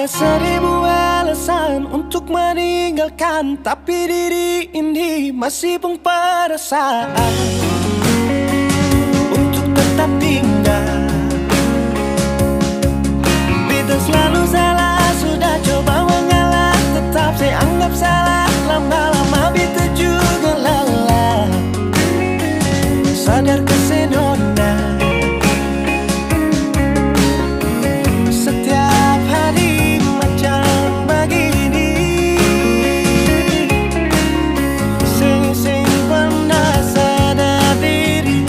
Seribu alasan untuk meninggalkan, tapi diri ini masih pun perasaan untuk tetap tinggal. Beta selalu salah, sudah coba mengalah, tetap saya anggap salah. Lama-lama beta juga lelah, sadar kesenona. Setiap hari macam begini, sing pernah sadar diri.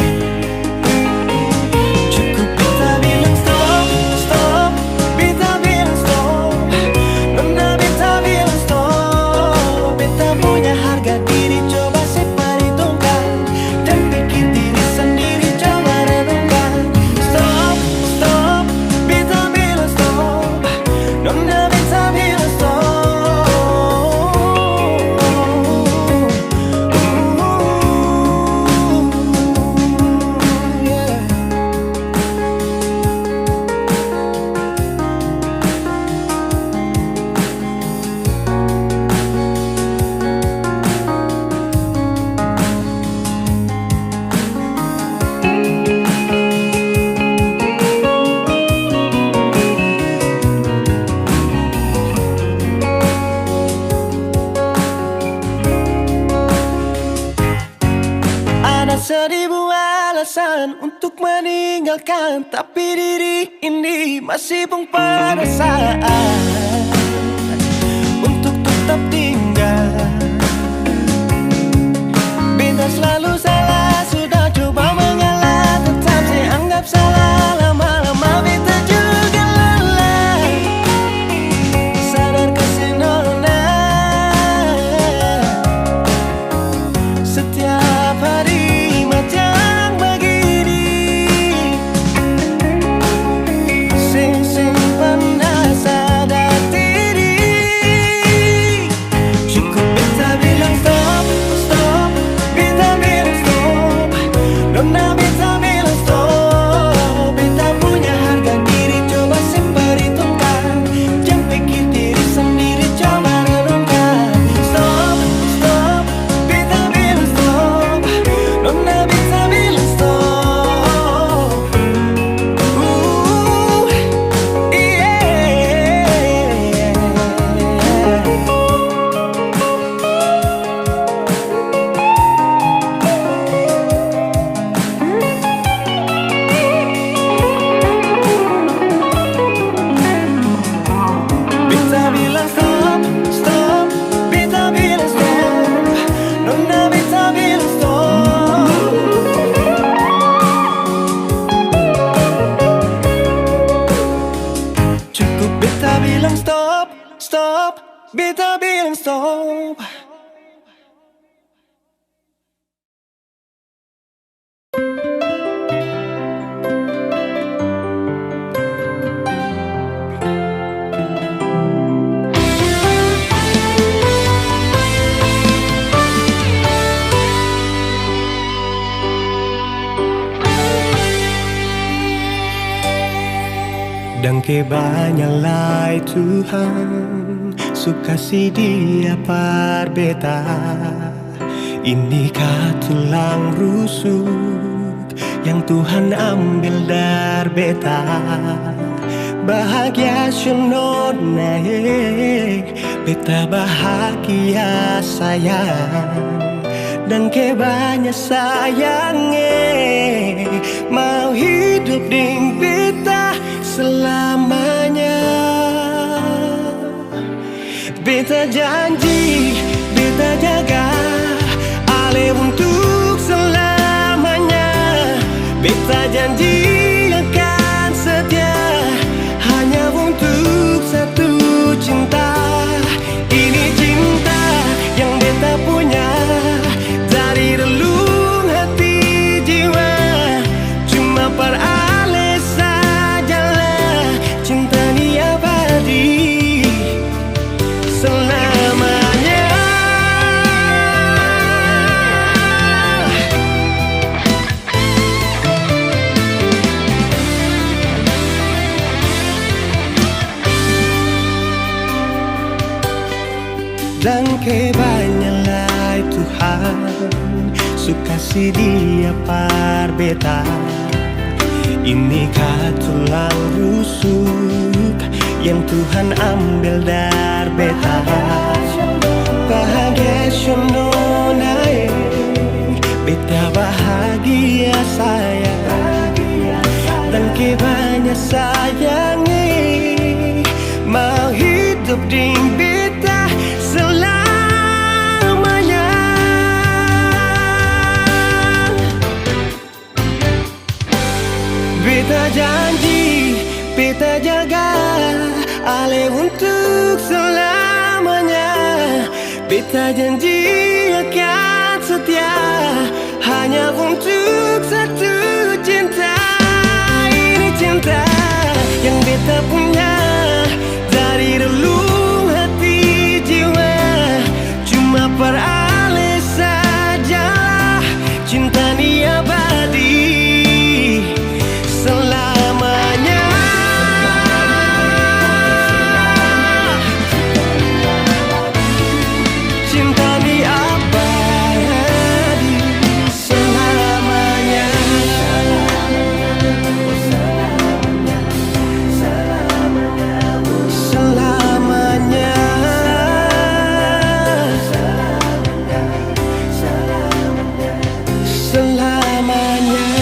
Cukup beta bilang stop, stop, beta bilang stop. Nona beta bilang stop. Beta punya harga diri, coba seperhitungkan, dan pikir diri sendiri, coba renungkan. Stop, stop, beta bilang stop. Nona beta bilang stop. Yeah. Ada seribu alasan untuk meninggalkan, tapi diri ini masih pun perasaan untuk tetap tinggal. Beta selalu salah, sudah coba mengalah, tetap saya anggap salah. Lama-lama beta juga lelah, sadar kesenona. Setiap hari macam begini, sing pernah sadar diri. Cukup beta bilang stop, stop, beta bilang stop. Nona beta bilang stop. Beta punya harga diri, coba seperhitungkan, jangan pikir diri sendiri, coba renungkan. Stop, stop, beta bilang stop. Nona beta bilang stop. Yeah. Beta bilang stop, stop, beta bilang stop. Nona beta bilang stop. Cukup beta bilang stop, stop, beta bilang stop. Dan kebanyalah Tuhan suka si dia par beta. Inikah tulang rusuk yang Tuhan ambil dari beta. Bahagia senona, beta bahagia sayang. Dan kebanyak sayangnya mau hidup dengan beta selamanya. Beta janji, beta jaga ale untuk selamanya. Beta janji akan setia hanya untuk satu cinta. Ini cinta yang beta punya dari relung hati jiwa. Cuma per ale sajalah cinta ni abadi selamanya. kebanyalah Tuhan suka si dia par beta. Ini tulang rusuk yang Tuhan ambil dari beta. Bahagia syono naik, beta bahagia saya, dan kebanyak sayangi, mau hidup di beta selamanya. Beta janji, beta jaga ale untuk selamanya. Beta janji akan setia hanya untuk satu cinta. Ini cinta yang beta punya dari relung hati jiwa. Cuma per ale saja cinta ni abadi selamanya. Cinta ni abadi selamanya. Selamanya. Selamanya.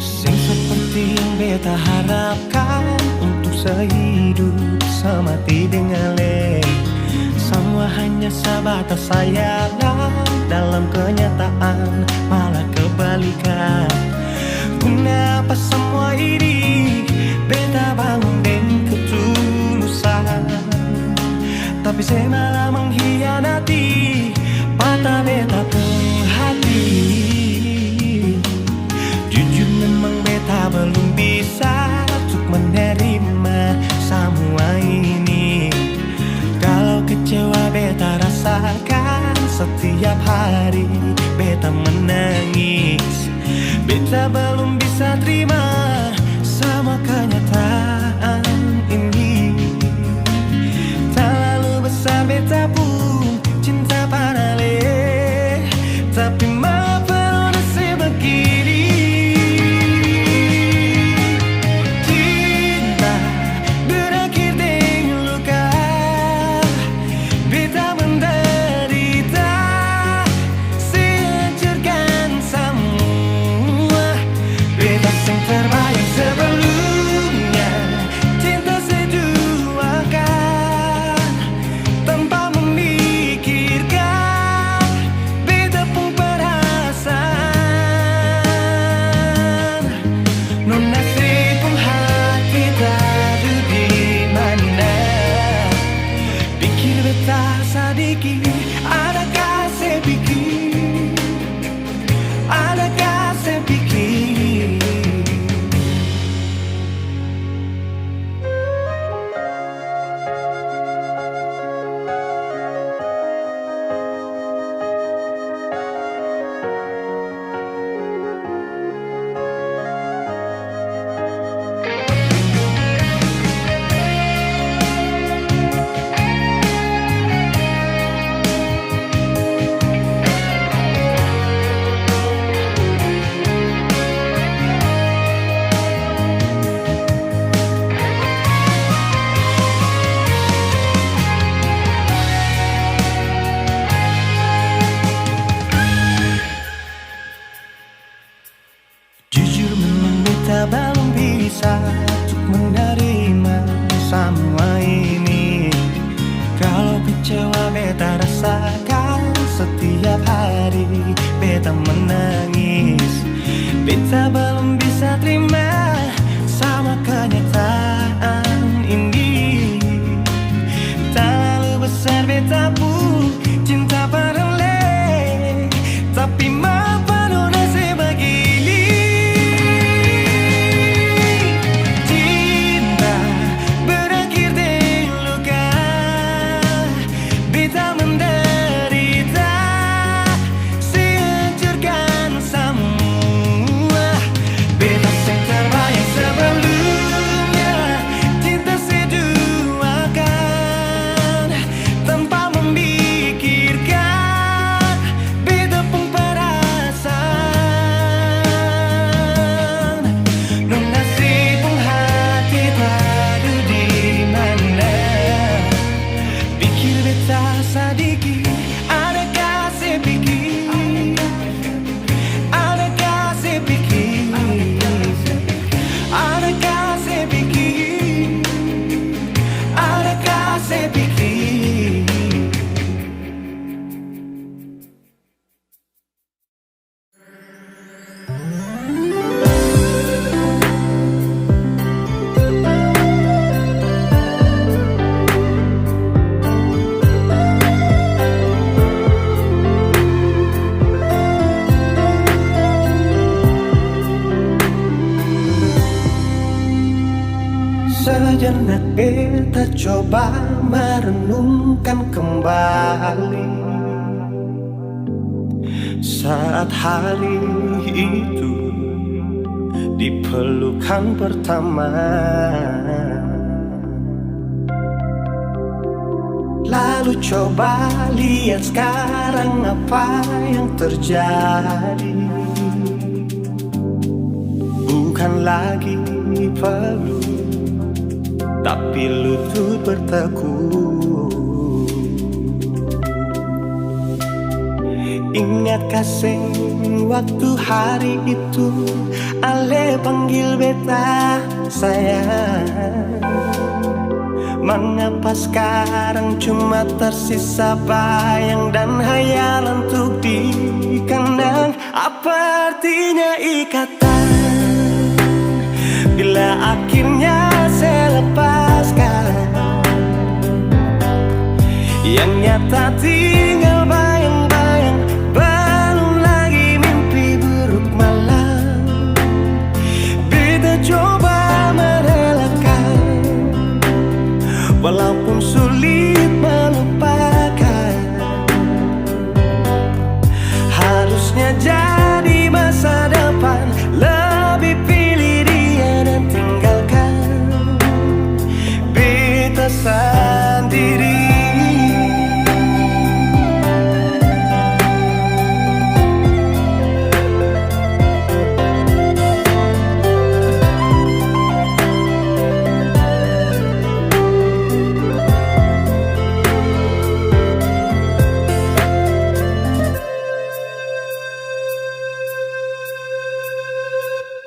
Sing seperti yang beta harapkan untuk sehidup semati dengan le. Semua hanya sebatas sayangan, dalam kenyataan malah kebalikan. Kenapa semua ini beta bangun dengan ketulusan, tapi saya malah mengkhianati mata beta pun hati. Jujur memang beta belum bisa untuk menerima semua ini. Kalau kecewa beta rasakan setiap hari, beta menangis. Beta belum bisa terima sama kenyataan ini. Terlalu besar beta pun cinta panale, tapi maaf pernah sebegini. Cinta berakhir dengan luka, beta menderita, sehancurkan semua. Beta yang terbayang sebelumnya, cinta seduakan tanpa memikirkan beta pun perasaan. Nona pun hati tadu di mana, pikir beta sedikit, adakah saya pikir, adakah saya pikir. Jujur memang beta belum bisa untuk menerima semua ini. Kalau kecewa beta rasakan setiap hari, beta menangis. Beta belum bisa terima sama kenyataan ini. Terlalu besar beta pun cinta parale, tapi maaf nona sebegini. Cinta berakhir Sejenak beta coba merenungkan kembali saat hari itu di pelukan pertama. Lalu coba lihat sekarang apa yang terjadi. Bukan lagi peluk, tapi lutut bertekuk. Ingat kasih waktu hari itu Ale panggil beta sayang. Mengapa sekarang cuma tersisa bayang dan hayalan untuk dikenang? Apa artinya ikatan bila akhirnya saya lepaskan? Yang nyata tinggal bayang-bayang, belum lagi mimpi buruk malam. Beta coba merelakan, walaupun sulit melupakan. Harusnya jadi masa depan, lebih pilih dia dan tinggalkan beta sendiri.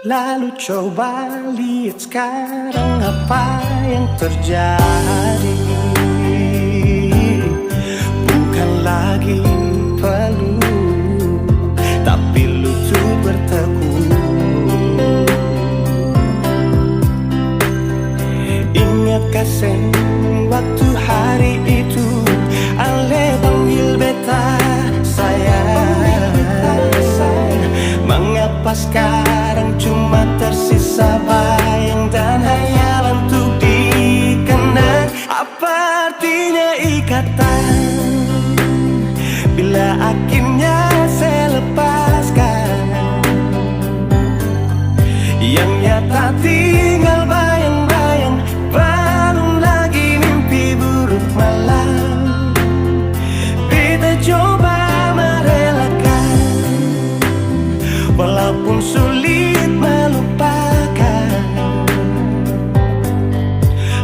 Lalu coba lihat sekarang apa yang terjadi. Bukan lagi peluk, tapi lutut bertekuk. Ingat kasih waktu hari itu Ale panggil beta sayang. Mengapa sekarang cuma tersisa bayang dan hayalan untuk dikenang? Apa artinya ikatan bila akhirnya saya lepaskan? Yang nyata tinggal bayang-bayang, belum lagi mimpi buruk malam. Beta coba merelakan, walaupun sulit melupakan.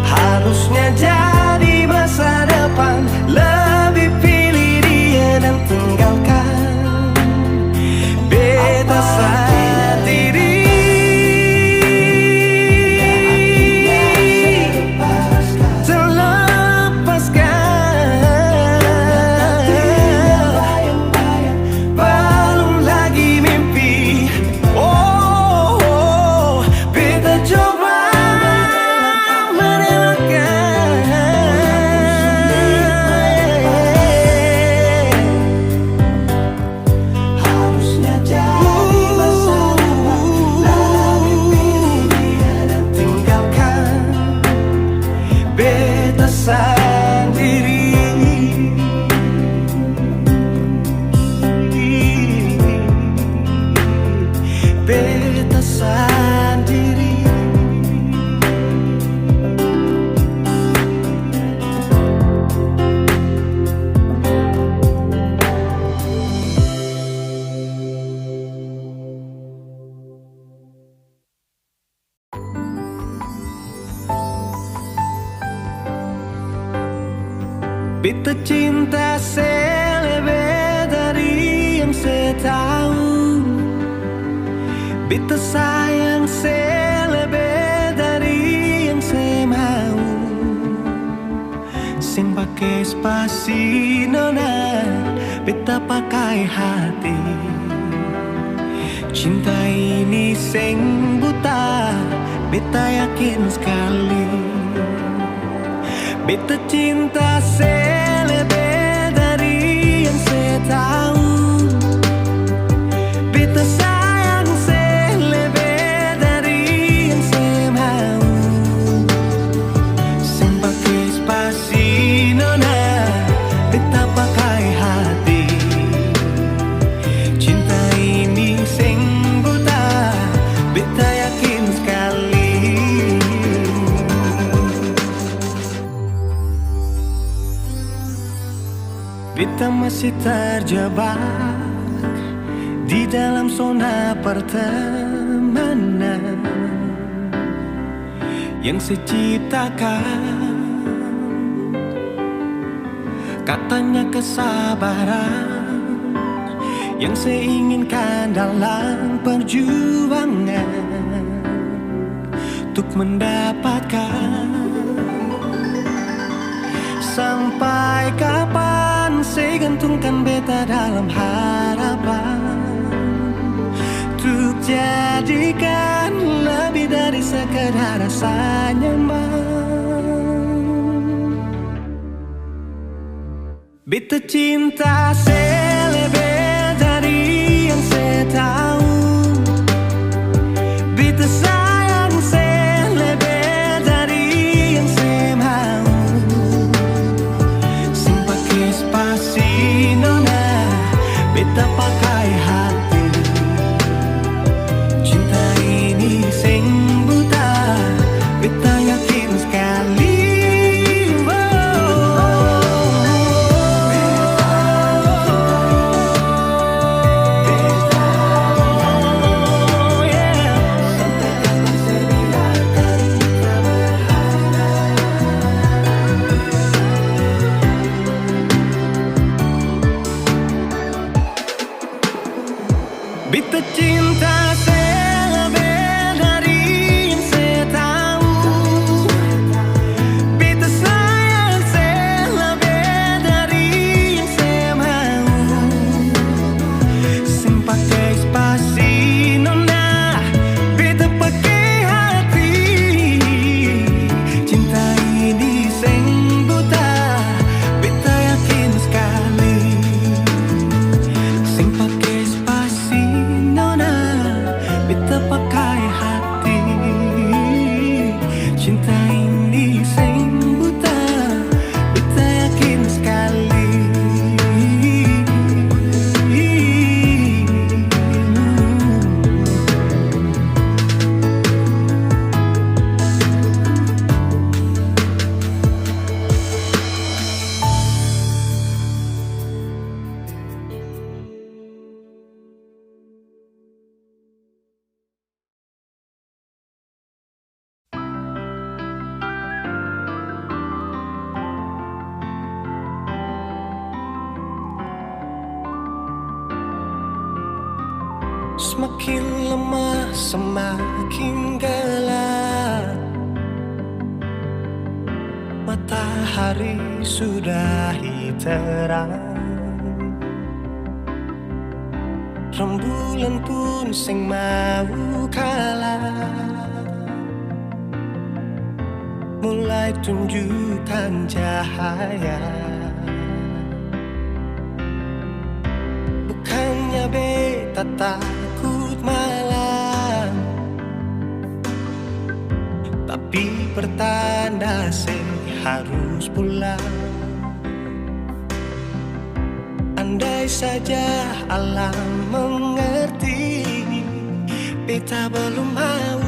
Harusnya jadi masa depan, lebih pilih dia dan tinggalkan beta sendiri. Beta cinta selebih dari yang saya tahu. Beta sayang selebih dari yang saya mau. Sing pakai spasi nona, beta pakai hati. Cinta ini sing buta, beta yakin sekali. Beta cinta selebih dari yang saya tahu. Beta sayang selebih dari yang saya mau. Beta masih terjebak di dalam zona pertemanan yang seciptakan. Katanya kesabaran yang seinginkan dalam perjuangan untuk mendapatkan. Sampai kapan saya gantungkan beta dalam harapan untuk jadikan lebih dari sekedar rasa nyaman. Beta cinta saya lebih dari yang saya tahu. Beta sayang saya lebih dari yang saya mau. Sing pakai spasi nona, beta pakai hati. Cinta ini sing buta, beta yakin sekali. Beta cinta saya lebih dari yang saya tahu. Beta sayang saya lebih dari yang saya mau. Sing pakai spasi nona, beta pakai hati. Cinta ini sing buta, beta yakin sekali. Sing pakai spasi nona, beta pakai hati. Cinta ini sing buta, beta yakin sekali. Semakin lemah, semakin gelap. Matahari sudah terang. Rembulan pun sing mau kalah, mulai tunjukkan cahaya. Bukannya beta takut malam, tapi pertanda saya harus pulang. Andai saja alam mengerti, beta belum mau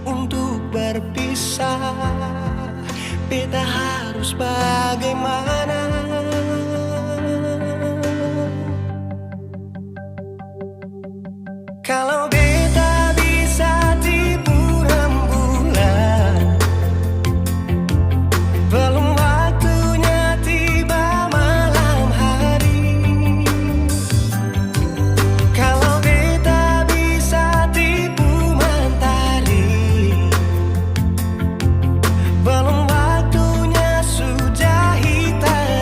untuk berpisah. Beta harus bagaimana? Kalau beta bisa tipu rembulan, belum waktunya tiba malam hari. Kalau beta bisa tipu mentari, belum waktunya sudah hitam.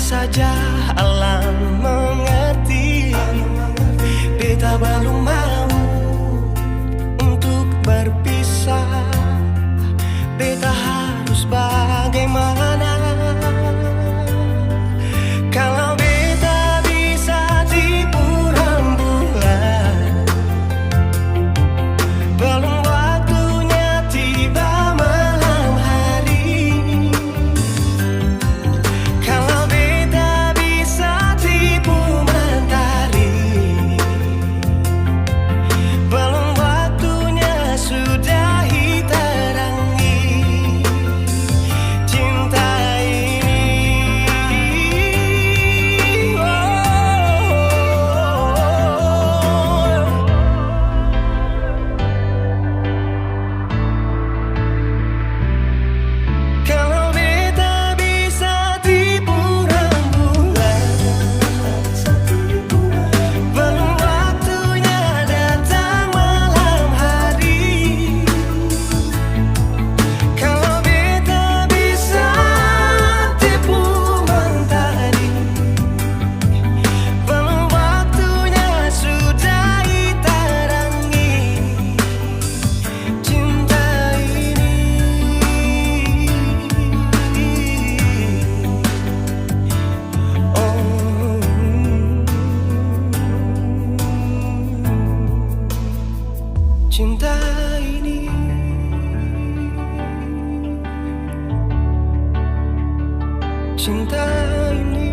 saja alam mengerti. Beta belum mau untuk berpisah. Beta harus bagaimana kalau beta bisa tipu rembulan? Belum waktunya tiba malam hari. Kalau beta bisa tipu mentari, belum waktunya sudahi terangi cinta ini. Kalau beta bisa tipu rembulan, belum waktunya datang malam hari. Kalau beta bisa tipu mentari, belum waktunya sudahi terangi cinta ini. Cinta ini, cinta ini.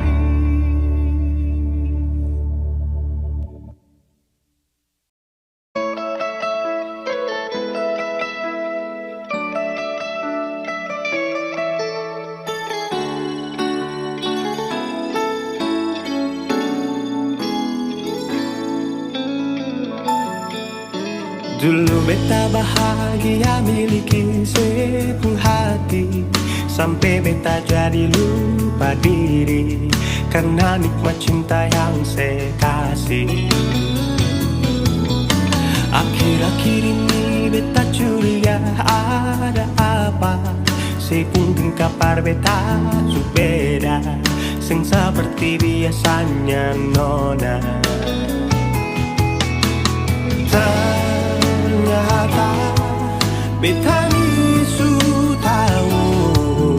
Dulu beta bahagia miliki sepenuh hati, sampai beta jadi lupa diri karena nikmat cinta yang saya kasih. Akhir-akhir ini beta curiga ada apa, sepun kapar beta su beda, sing seperti biasanya nona. Ternyata beta ni su tahu,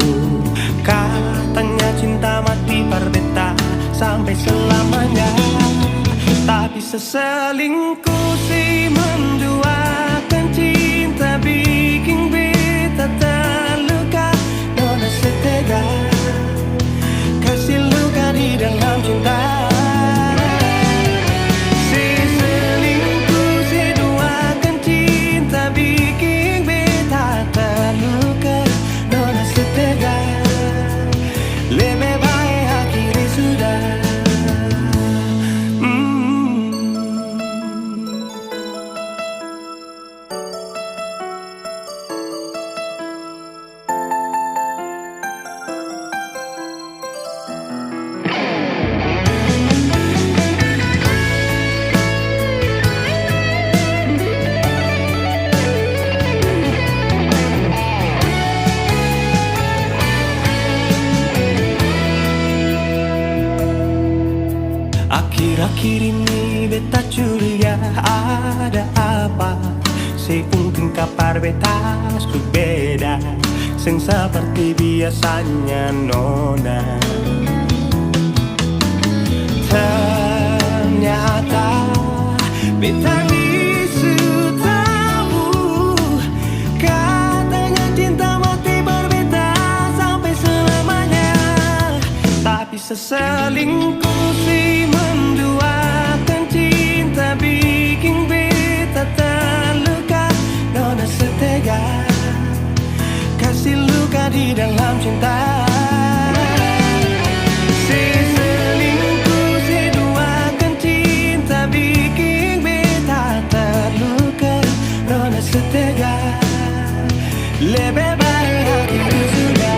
katanya cinta mati par beta sampai selamanya. Tapi seselingkuh si menduakan cinta bikin beta terluka. Nona setega kasih luka di dalam cinta. Lebih baik akhiri sudah. Akhir-akhir ini beta curiga ada apa, sepun kapar beta su beda, sing seperti biasanya nona. Ternyata beta ni su tahu, katanya cinta mati berbeda sampai selamanya. Tapi seselingkuh si menduakan cinta bikin beta terluka. Nona setega kasih luka di dalam cinta. Seselingkuh si duakan cinta bikin beta terluka. Nona setega lebih baik akhiri sudah.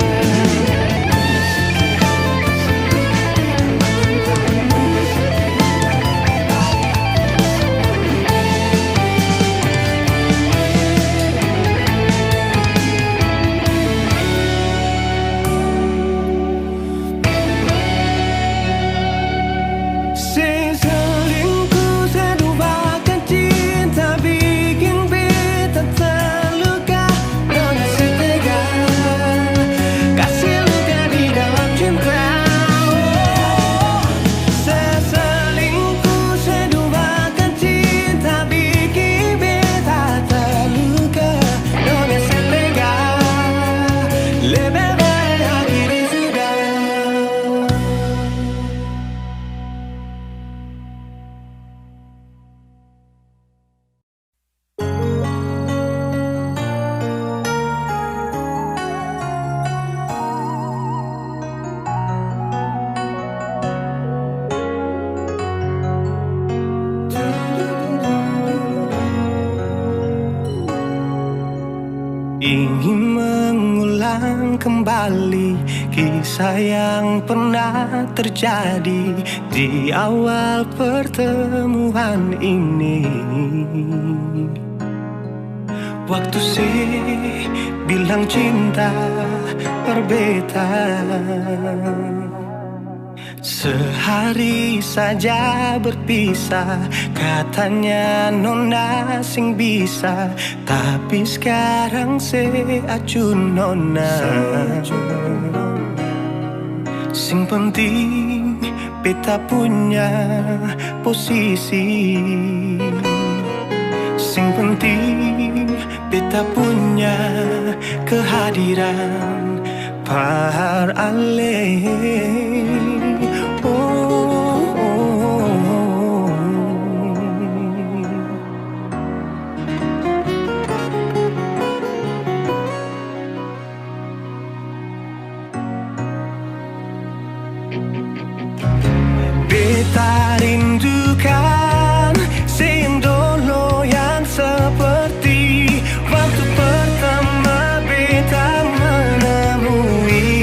kembali kisah yang pernah terjadi di awal pertemuan ini. Waktu sih bilang cinta berbeda, sehari saja berpisah, katanya nona sing bisa, tapi sekarang se acun nona. Sing penting beta punya posisi, sing penting beta punya kehadiran par ale. Beta rindukan sing dulu yang seperti waktu pertama beta menemui.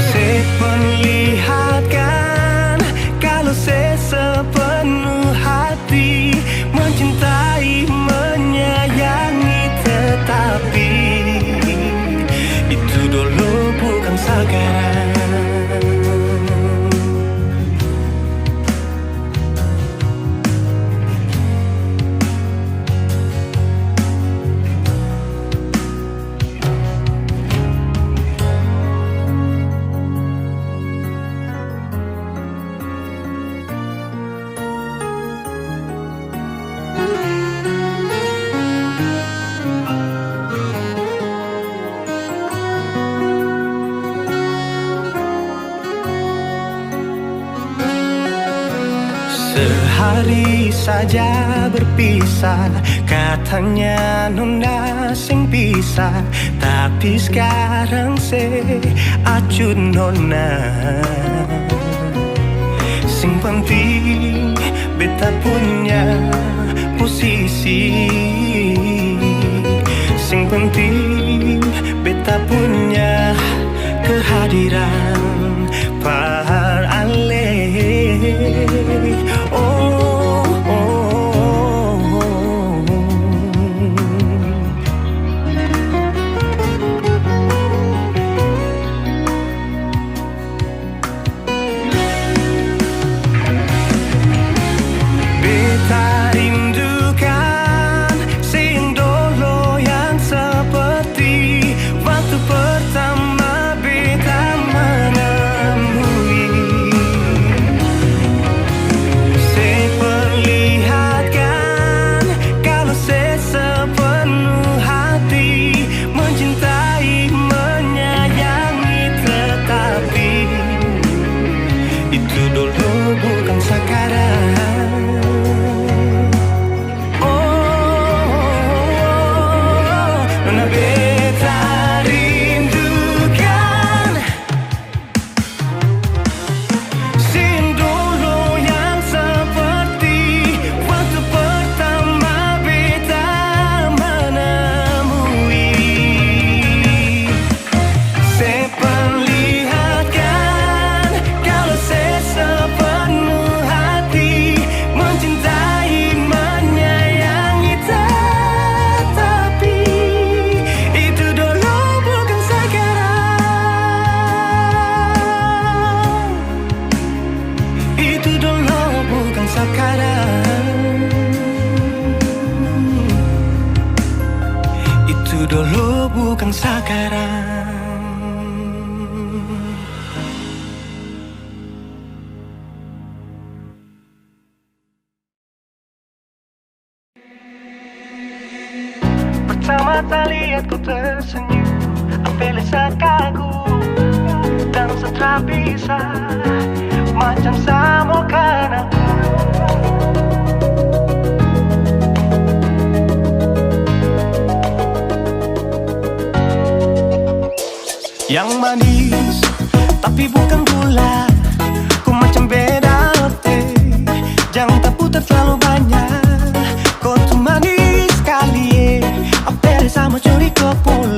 Seperlihatkan kalau saya sepenuh hati mencintai, menyayangi, tetapi itu dulu bukan sekarang. Sehari saja berpisah, katanya nona sing bisa, tapi sekarang se acun nona. Sing penting beta punya posisi, sing penting beta punya kehadiran par ale. Beta rindukan sing dulu yang seperti waktu pertama beta menemui. Seperlihatkan kalau saya sepenuh hati mencintai, menyayangi, tetapi itu dulu bukan sekarang. Nona beta rindukan sing dulu yang seperti waktu pertama beta menemui. Seperlihatkan kalau saya sepenuh hati mencintai, menyayangi, tetapi itu dulu bukan sekarang. Itu dulu bukan sekarang. Itu dulu bukan sekarang. Pertama tak lihat ku tersenyum, apel kagum dan setelah bisa macam sama kan aku. Yang manis tapi bukan gula, ku macam beda teh. Jangan tak putar terlalu banyak, kau tuh manis sekali. Apel sama curi kepul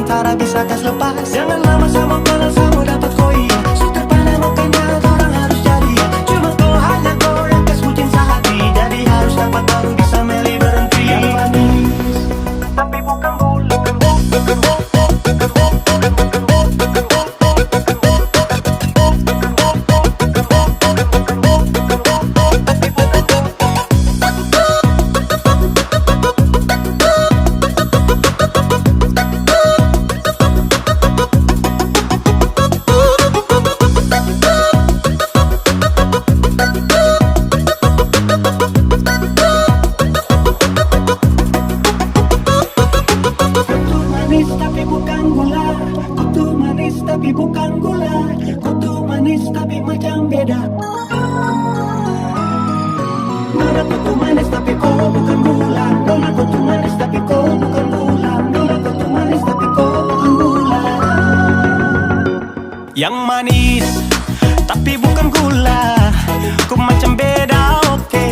antara bisa kas lepas. Jangan lama sama kalau sama dapat koi. Sudah pada makanya orang harus jadi. Cuma kau hanya kau yang kas bucin sehati. Jadi harus dapat baru bisa meli berhenti. Yang manis tapi bukan gula. Tapi bukan gula, kutu manis tapi macam beda. Nona kutu manis tapi kau bukan gula. Nona kutu manis tapi kau bukan gula. Nona kutu manis tapi kau bukan gula. Yang manis tapi bukan gula. Ku macam beda, oke.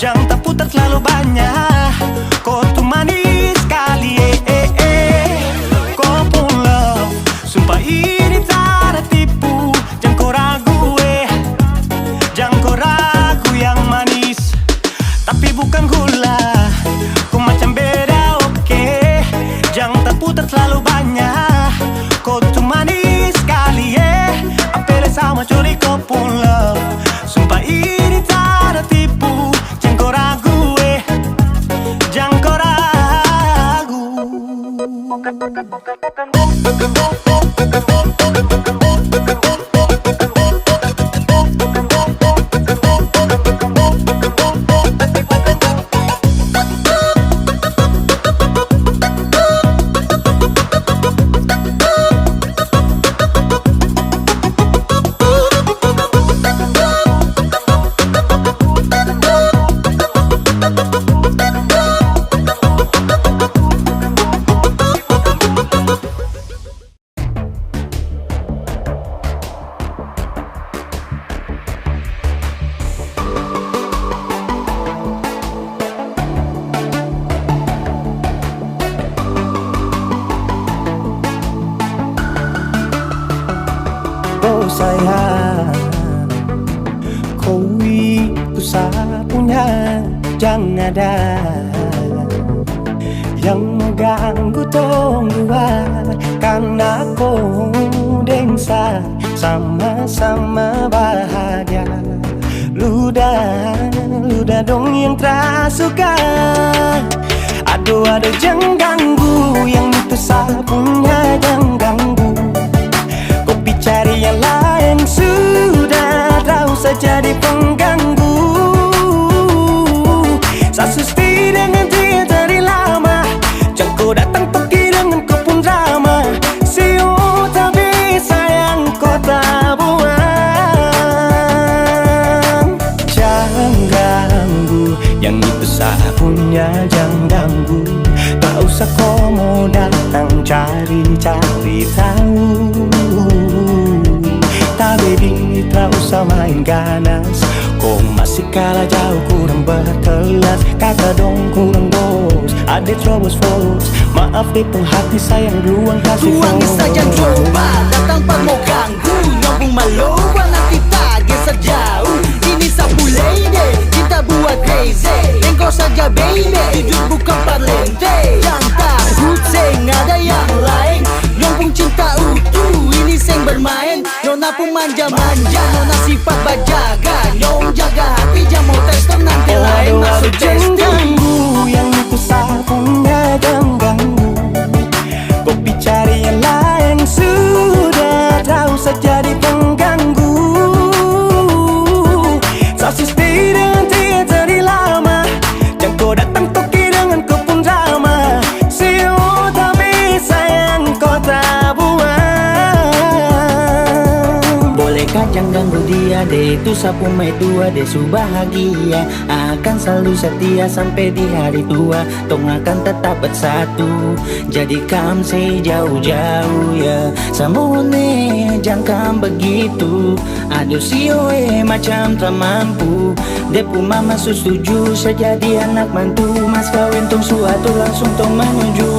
Jangan tak putar terlalu banyak. Kau tuh manis sekali, Kau pun love. Sumpah ini tak ada tipu. Jangan kau ragu, jangan kau ragu. Yang manis tapi bukan gula. Kau macam beda, oke. Jangan tak putar terlalu banyak. Kau tuh manis sekali, apel sama curi kau pun love. Sumpah ini tak ada tipu. Jangan kau ragu, jangan kau ragu. Oh sayang, kau itu sapunya. Jangan ada yang mengganggu tong dua. Karena kau dengsa sama-sama bahagia. Luda dong yang tersuka. Aduh jangan ganggu. Yang itu sapunya jangan ganggu. Cari yang lain sudah, tak usah jadi pengganggu. Sasusti dengan dia dari lama. Jangan kau datang pergi dengan kau pun drama. Siu tapi sayang kau tak buang. Jangan ganggu. Yang itu sapunya jangan ganggu. Tak usah kau mau datang cari-cari tahu. Baby, tak usah main ganas. Kau masih kalah jauh, kurang berkelas. Kata dong kurang dos. Ada troubles force. Maaf deh penghati sayang ruang kasih force. Tuangi saja coba, datang pak mau ganggu. Nyambung maloba nanti target sejauh. Ini sapu lady, cinta buat crazy. Engkau saja baby, jujur bukan parlente. Yang takut seng ada yang lain. Nyambung cinta utuh, ini seng bermain. Nona pun manja-manja, nona sifat bajaga. Nyong jaga hati, jangan mau tester nanti lain masuk jangan testing. ganggu. Yang itu sapunya jangan ganggu. Kopi cari yang lain sudah, tak usah jadi pengganggu. Sasusti dengan dia dari lama. Jangan kau datang toki dengan kau pun drama. Siu tapi sayang kau tak buang. Bolehkah jangan ganggu dia deh. Itu sapu mai tua deh su bahagia. Akan selalu setia sampai di hari tua. Tong akan tetap bersatu. Jadi kam say jauh-jauh ya. Samone jangan begitu. Aduh sioe macam tak mampu. Depu mama setuju sejadi anak mantu. Mas kawin tong suatu langsung tong menuju.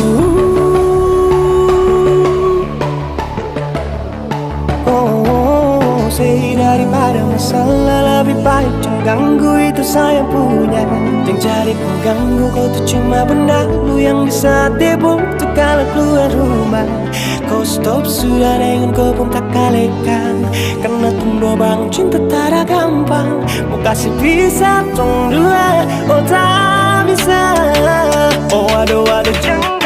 say daripada masalah lebih baik jangan ganggu itu sayang punya. Yang jadi pengganggu kau tuh cuma benda lu yang bisa tipu tuh kalau keluar rumah. Kau stop sudah dengan kau pun tak kalekan. Karena tunggu bangun cinta tak ada gampang. Mau kasih bisa tong dua, oh tak bisa. Oh aduh aduh jangan